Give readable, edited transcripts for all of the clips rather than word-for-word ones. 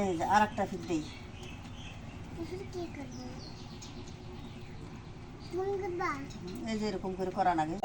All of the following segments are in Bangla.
এই যে আরেকটা ফিট দেই। এই যে এরকম করে করা লাগে।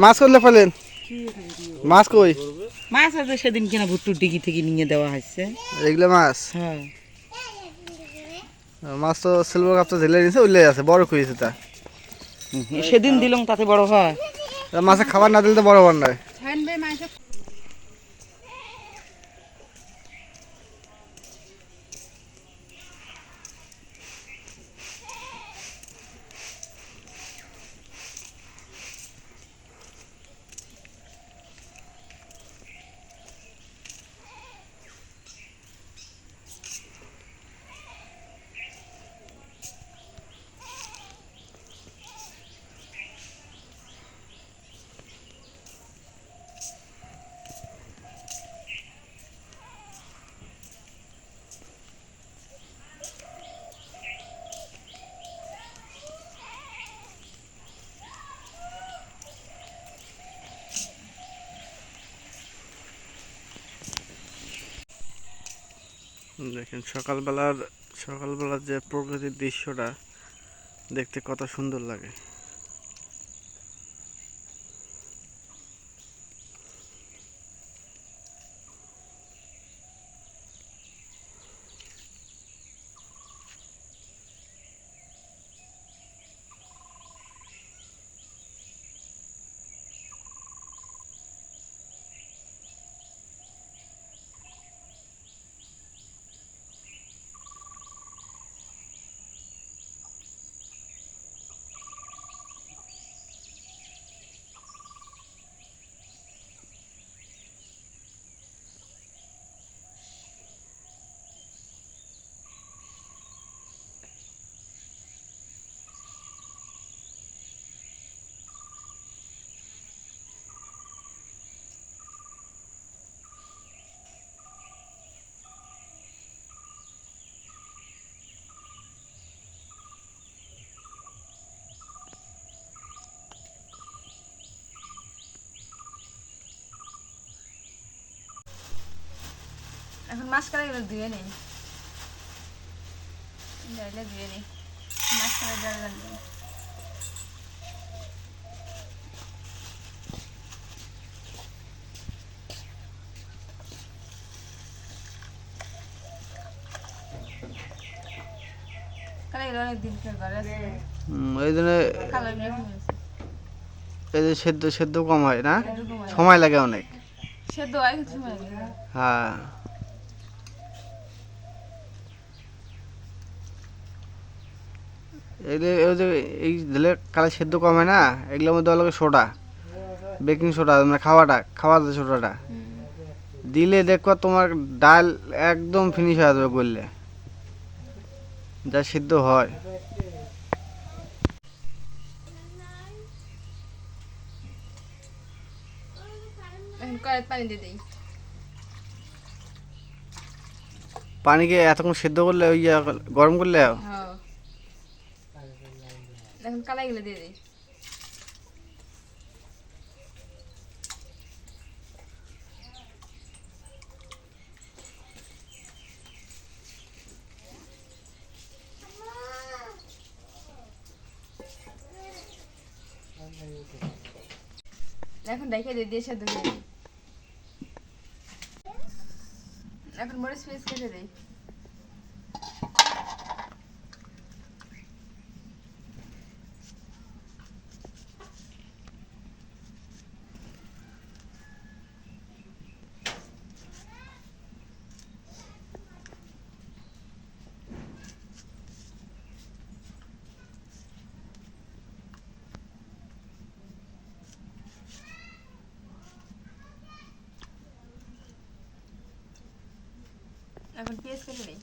মাছ করলে ফেলেন মাছ কই মাছ আছে সেদিন কিনা ভুট্টুর ডিগি থেকে নিয়ে দেওয়া হয়েছে। এগুলো মাছ হ্যাঁ মাছ তো সিলভার কাপ তো ঢেলে নিয়েছে উল্লে আছে বড় খুঁজেছে তা সেদিন দিলাম তাতে বড় হয়। মাছে খাবার না দিলে তো বড় বড় নয়। দেখেন সকালবেলার যে প্রকৃতির দৃশ্যটা দেখতে কত সুন্দর লাগে। এখন মাছ কাটাগুলো ধুয়ে নেই, ধুয়ে নেই মাছ কাটা জল লাগবে। কাটাগুলো অনেকদিন ঘরে আছে, এই জন্য কালো নিয়ে ফেলেছে। এই যে সেদ্ধ কম হয় না, সময় লাগে অনেক। সেদ্ধ হয় কিছু সময় লাগে। হ্যাঁ এই দিলে কালে সেদ্ধ কম হয় না, এগুলোর মধ্যে হলো সোডা, বেকিং সোডা, মানে খাওয়ার যে সোডাটা দিলে দেখো তোমার ডাল একদম ফিনিশ হয়ে যাবে করলে যা সিদ্ধ হয়। এখন কড়াইতে পানি দিয়ে দিই। পানিকে এতক্ষণ সেদ্ধ করলে ওই গরম করলে হ্যাঁ এখন কালাইগুলো দিয়ে দিই। এখন দেখে দিয়ে সেদ্ধ করে দিই। এখন মরিচ পিস কেটে দিই। এখন পেঁয়াজ কেটে নেই।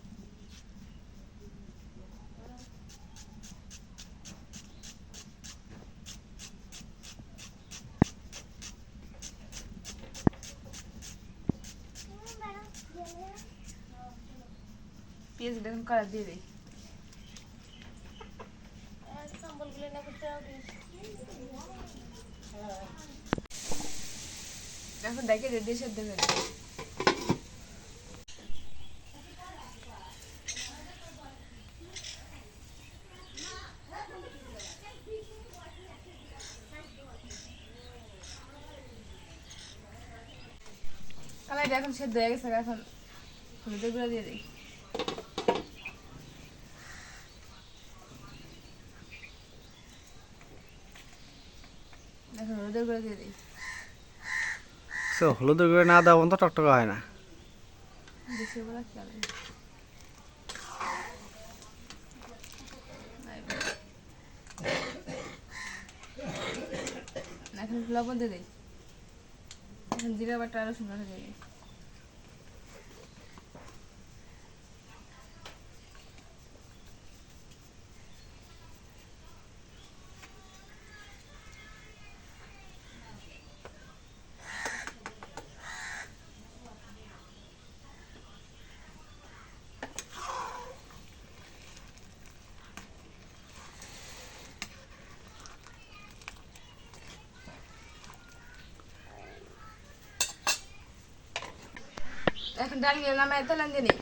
পেঁয়াজ এখন কালার দিয়ে দিই। এখন ডাইকে রেডি সেদ্ধ করে দিই। কালাইটা এখন সেদ্ধ হয়ে গেছে, এখন হলুদের গুঁড়া দিয়ে দিই। এখন হলুদের গুঁড়া দিয়ে দিই। হলুদের গুঁড়ো না দেওয়া পর্যন্ত টকটকা হয় না। বেশি বলা খেয়াল নেই। এখন লবণ দিয়ে দিই। এখন জিরা বাটা আরো সুন্দর হয়ে যাবে। এখন ডাল গিয়ে নামায় তেলান দিয়ে নিই।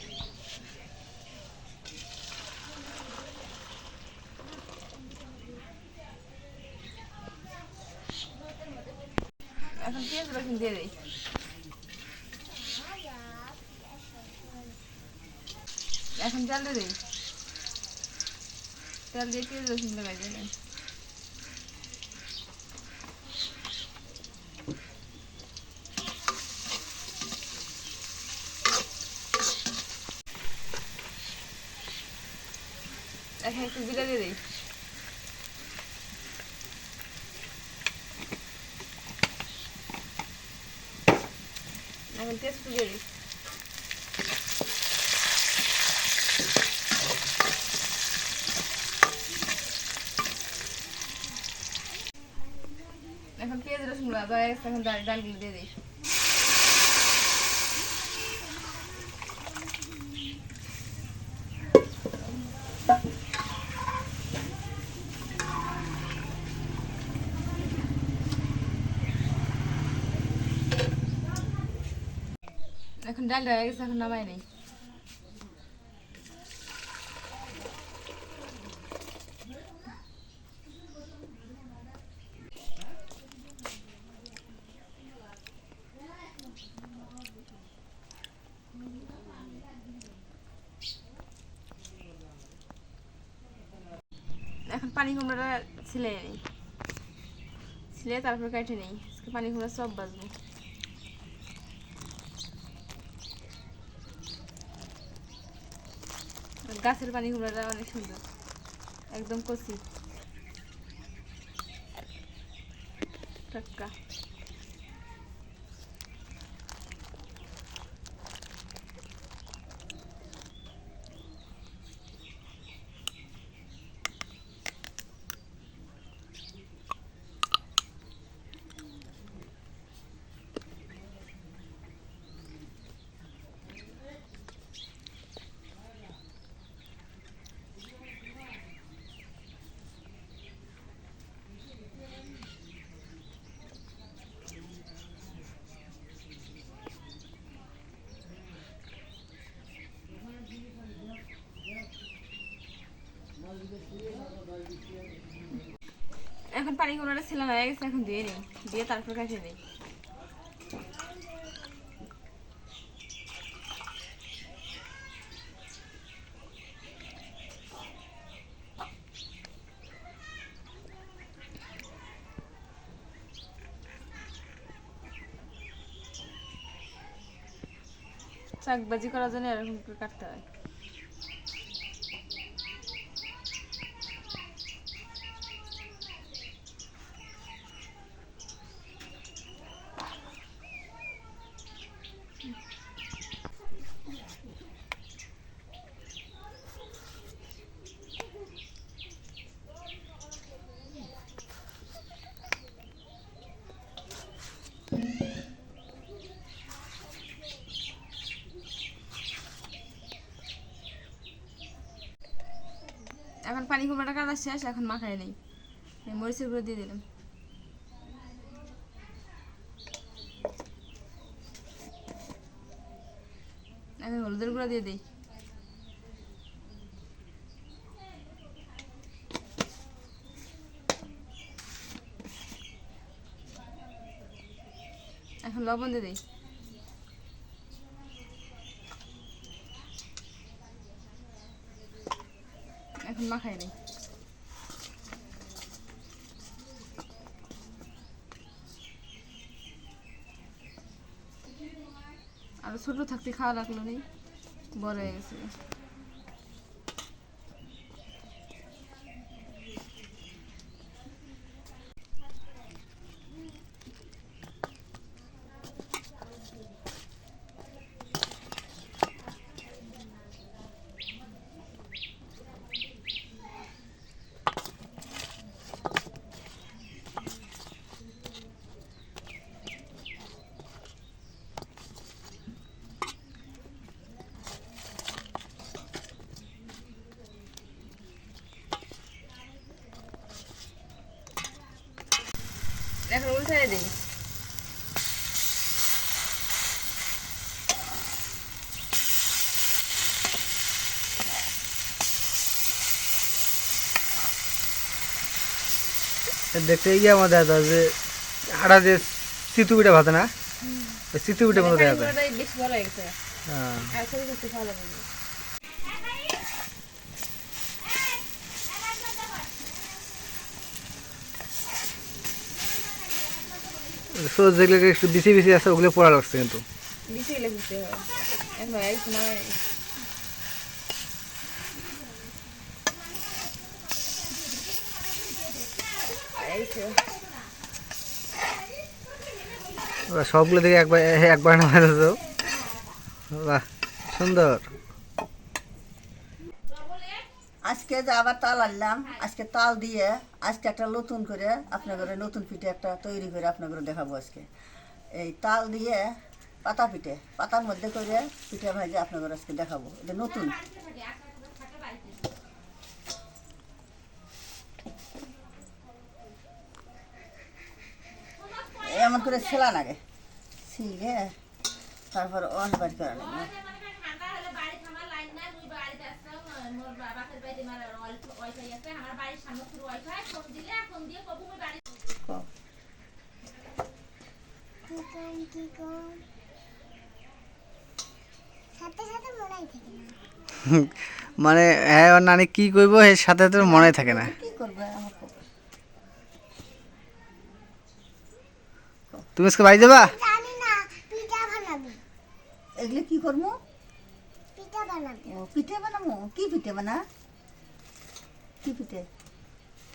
এখন পেঁয়াজ রসুন দিয়ে দিই। এখন তেল দিয়ে দিই। তেল দিয়ে পেঁয়াজ রসুন ভেজে নিই। এখন একটু জিরা দিয়ে দিই। এখন তেজপাতা দিয়ে দিই। এখন পেঁয়াজ রসুন ভাজা হয়ে গেছে, এখন ডালগুলো দিয়ে দিই। এখন ডালটা হয়ে গেছে, এখন নামাই নেই। এখন পানি কুমড়োটা ছিলে নিই। ছিলে তারপর কেটে নিই। পানি কুমড়ো সব বাজবো। গাছের পানি কুমড়োটা অনেক সুন্দর, একদম কচি টাটকা। এখন পানি কুমড়োটা ছিলাম হয়ে গেছে, এখন দিয়ে নিই। দিয়ে তারপর কেটে নিই। শাকভাজি করার জন্য এরকম করে কাটতে হয়। পানি কুমড়াটা কাটা শেষ, এখন মাখাই নেই। মরিচের গুঁড়ো দিয়ে দিলাম। এখন হলুদের গুঁড়ো দিয়ে দিই। এখন লবণ দিয়ে দিই। এখন মাখাই নেই। আর ছোট থাকতে খাওয়া লাগলো নেই, বড় হয়ে গেছে। এখন উল্টাই দিই। দেখতে গিয়ে আমার দেখা যায় যে হাড়া যে চিতু পিঠা ভাতে না, ওই চিতু পিঠের মতো দেখা যায়। বেশি বড় হয়ে গেছে, হ্যাঁ আর ছোট থাকতে খাওয়া লাগবে না। সো যেগুলো একটু বেশি বেশি আছে ওগুলো পোড়া লাগছে কিন্তু। বেশি গেলে খুঁজতে হবে। এখন এই সময় এই তো ওরা সবগুলো থেকে একবার একবার না মেরেছো, বাহ সুন্দর। আজকে যে আবার তাল আনলাম, আজকে তাল দিয়ে আজকে একটা নতুন করে আপনাদের নতুন পিঠে একটা তৈরি করে আপনাদের দেখাবো আজকে। এই তাল দিয়ে পাতা পিঠে, পাতার মধ্যে করে পিঠে ভাজে আপনাদের আজকে দেখাবো। এটা নতুন। এমন করে ছেলা লাগে, ছিলে তারপর অন বাড়ি করা লাগে। মানে হ্যাঁ ওর নানি কি করবো এর সাথে তো মনে থাকে না। কি করবে আমার খবর? তুমি আজকে বাড়ি যাবা? জানি না, পিঠা বানাবি। এগুলো কি করবো? পিঠা বানাবি। ও পিঠে বানাবো। কি পিঠে বানা? কি পিঠে?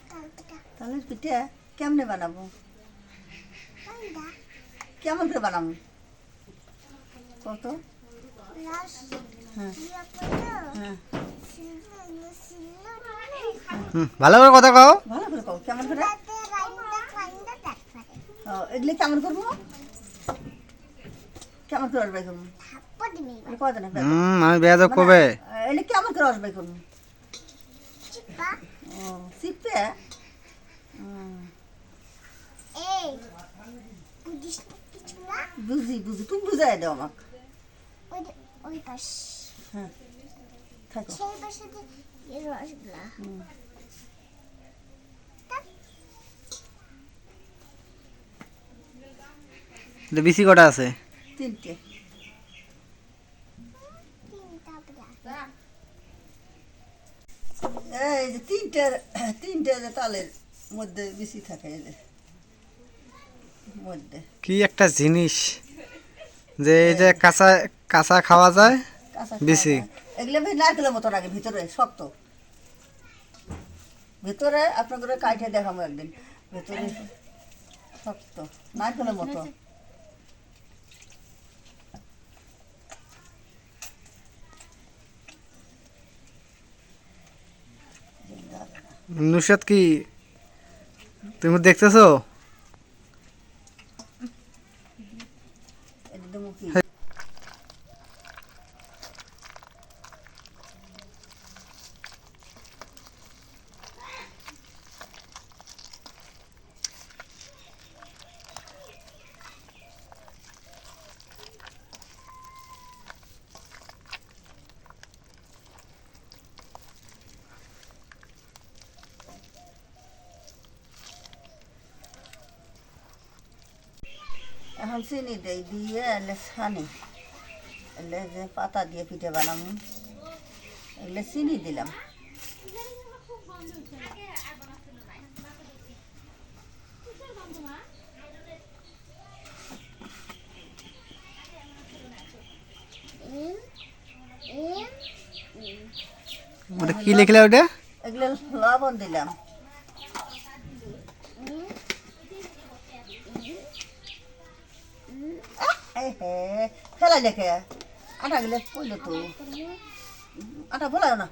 তাল পিঠা। তালের পিঠে কেমনে বানাবো? কোনটা? কেমন করে বানাবো কত? রস হ্যাঁ দিয়ে করো। হ্যাঁ ভালো করে কথা কও। ভালো করে কও কেমন করে? তাতে রাইন্দা তারপরে ও, এগুলি কেমন করবো? কেমন করে রসবাই করবো? থাপ্পড় দিবি। কদিন আমি বেয়াদব কবে? এগুলি কেমন করে রসবাই করবো? চিপা। ও চিপে এই বুঝিস না কিছু না? বুঝি বুঝি তুমি বুঝাই দাও আমাকে। ওই পাশ হ্যাঁ থাকো। সেই পাশে এই রসগুলা বিসি কটা আছে? তিনটে। তিনটা পিঠা। এই যে তিনটে যে তালের মধ্যে বেশি থাকে এদের মধ্যে। কি একটা জিনিস যে এই যে কাঁচা কাঁচা খাওয়া যায় কাঁচা বেশি। এগুলো বেশ নারকেলের মতো লাগে, ভিতরে শক্ত। ভিতরে আপনাদের কাইটে দেখাবো একদিন, ভিতরে শক্ত নারকেলের মতো। নুসরাত কি তুমি দেখতেছো? একদম কি এখন চিনি দেই দিয়ে এলে ছানি এলে যে পাতা দিয়ে পিঠে বানাম এলে চিনি দিলাম ওটা কি লিখলে ওটা? এগুলো লবণ দিলাম এই হে ফেলাই দেখে আটা গেলে পড়লো তো আটা বলাও না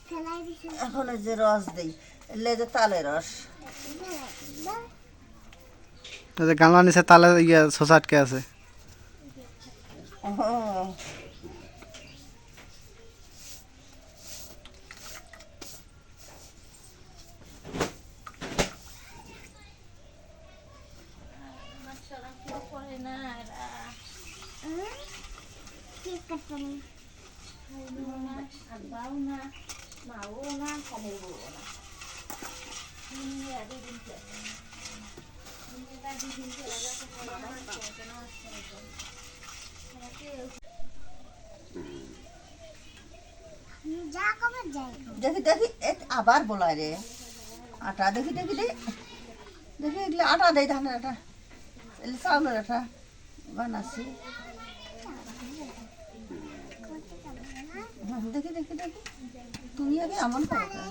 ফেলাই দিছি এখন ওই যে রস দিই এলে যে তালের রস গামলা নিচে তালে ইয়ে শসা আটকে আছে। ও কি করতেন যা কবে যাই দেখি দেখি আবার বলায় রে আটা দেখি দেখি দে দেখি এগুলো আটা দেয় ধানের আটা এলে চাউলের আটা বানাচ্ছি দেখি দেখি দেখি তুমি আগে এমন করো কেন?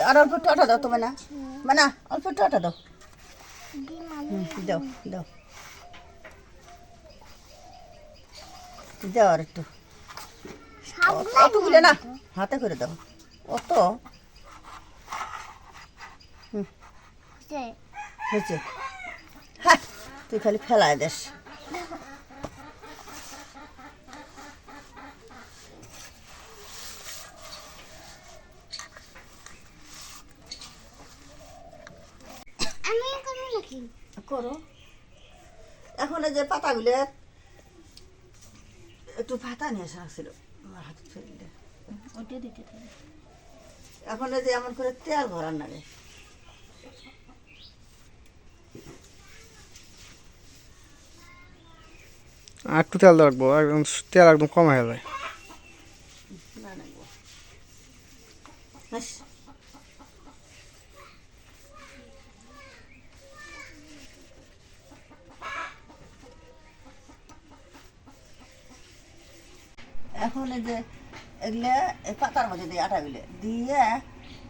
আর অল্প একটু আটা দাও তো মানা অল্প একটু আটা দাও দাও দাও দাও আর একটু অতগুলো না হাতে করে দাও অত হয়েছে হ্যাঁ তুই খালি ফেলায় দেস আমি করব নাকি করো এখন এই যে পাতাগুলো একটু পাতা নিয়ে আসা ছিল আমার হাতে ফেললে ওটা দিতে হবে এখন এই যে এমন করে তেল ভরার লাগে আর একটু তেল রাখবো, একদম তেল একদম কম হয়ে যায়। না না গো। ব্যাস। এখন এই যে এগুলা এই পাতার মধ্যে দিয়ে আটাগুলো দিয়ে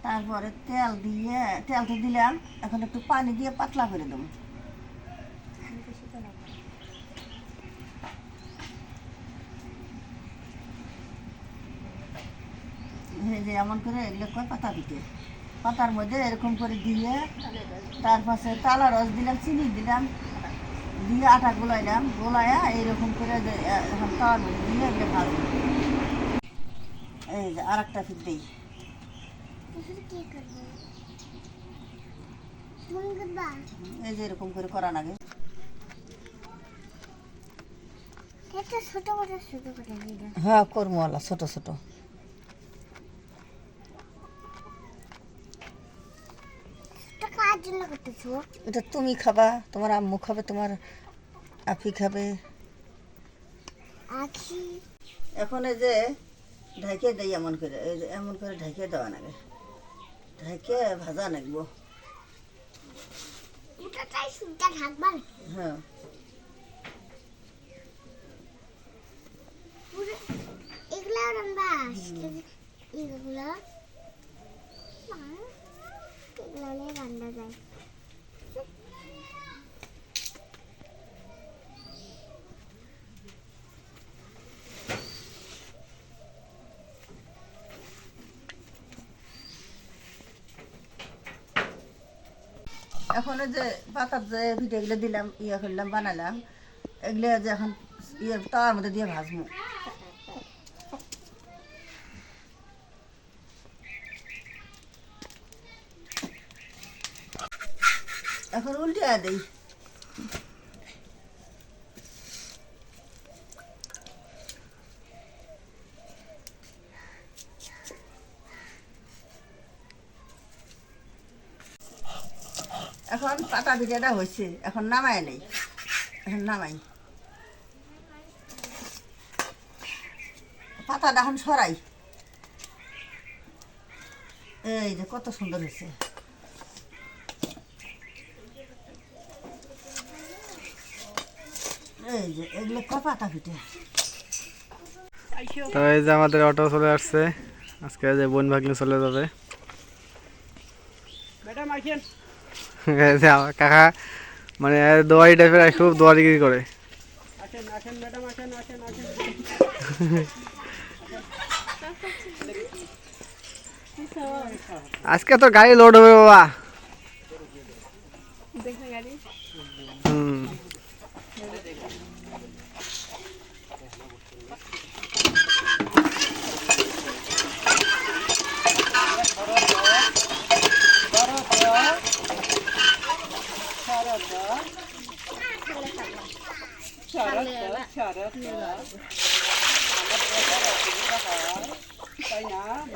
তারপরে তেল দিয়ে তেল তো দিলাম এখন একটু পানি দিয়ে পাতলা করে দেবো এই যে এমন করে এগুলো কয় পাতা পিঠে পাতার মধ্যে এরকম করে দিয়ে তার পাশে তালা রস দিলাম চিনি দিলাম দিয়ে আটা গোলাইলাম গোলাইয়া এইরকম করে এখন তাওয়ার মধ্যে দিয়ে এগুলো ভাজবো এই যে আর একটা ফিট দিই কি করব তুমি করবা এই যে এরকম করে করা লাগে এটা ছোট করে দিবা হ্যাঁ কর্মওয়ালা ছোট ছোট এটা কার জন্য করতেছো এটা তুমি খাবা তোমার আম্মু খাবে তোমার আপি খাবে আখি এখন এই যে ঢাকে দেই এমন করে এই যে এমন করে ঢাকে দেওয়া লাগে ঢাকে ভাজা লাগবো এটা চাই সুটা ঢাকবা হ্যাঁ পুরো এগুলা রান্না এগুলা এগুলা নিয়ে রান্না যায় এখন ওই যে পাতার যে পিঠেগুলো দিলাম ইয়ে করলাম বানালাম এগুলো যে এখন ইয়ে তার মধ্যে দিয়ে ভাজবো। এখন উল্টে দেই। এখন পাতা পিঠাটা হয়েছে, এখন নামাই নেই, এখন নামাই পাতাটা এখন সরাই। এই যে কত সুন্দর হয়েছে। এই যে এগুলো পাতা পিঠে। তো এই যে আমাদের অটো চলে আসছে, আজকে যে বোন ভাগ্নে চলে যাবে। এই যে আমার কাকা মানে দোয়ারি টাইপের খুব দোয়ারিগিরি করে। আজকে তো গাড়ি লোড হবে বাবা। দেখলে গাড়ি হুম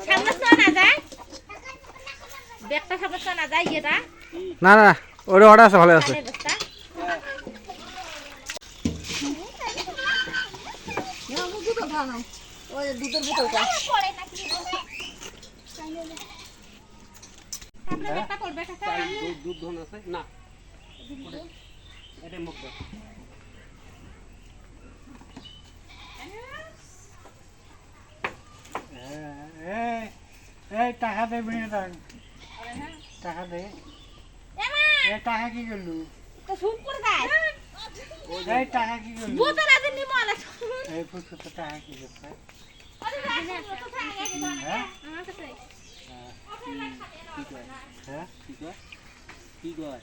সামনে তো না যায় ব্যাগটা সামনে তো না যায় এটা না না ওটা অর্ডার আছে, ভালো আছে। ব্যাগটা ওই যে দুধের বোতলটা পড়ে নাকি সামনে ব্যাগটা পড়বে কাকা দুধ ধন আছে না এটা মুখ দাও। এই টাকা দে বিনি টাকা দে এই টাকা কি করলু তো শুন করে যায় এই টাকা কি করলু বোতল আছে নি মালা এই পুষ্প তো টাকা কি করছে আরে তো থাকে হ্যাঁ আমার কাছে কি কয় হ্যাঁ কি কয় কি কয়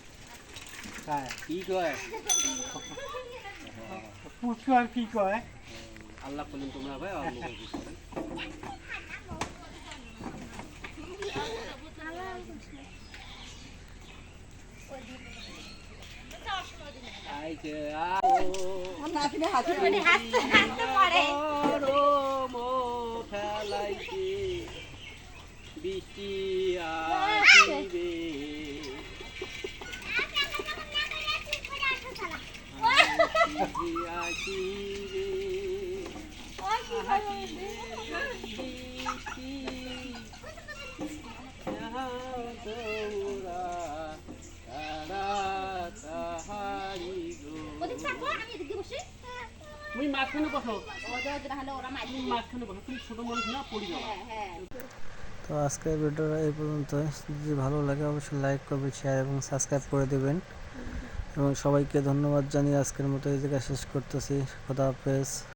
কায় কি কয় পুষ্প আর কি কয় আল্লাহ বলেন তোমরা ভাই আর মুখ আইছে আও নাতিনে হাতে মানে হাসতে হাসতে পড়ে গরম ফেলাইছে বৃষ্টি আসিবে বৃষ্টি আসিবে আসিবে বৃষ্টি তোরা তারা তাহারি গো ওদিক থাকবো আমি এদিকে বসি তুমি মাঝখানে বসো ওদের তাহলে ওরা মাইল তুমি মাঝখানে বসো তুমি ছোট মানুষ না পড়ে যাও হ্যাঁ তো আজকের ভিডিওটা এই পর্যন্ত। যদি ভালো লাগে অবশ্যই লাইক করবেন, শেয়ার এবং সাবস্ক্রাইব করে দেবেন। এবং সবাইকে ধন্যবাদ জানিয়ে আজকের মতো এই জায়গায় শেষ করতেছি। খোদা হাফেজ।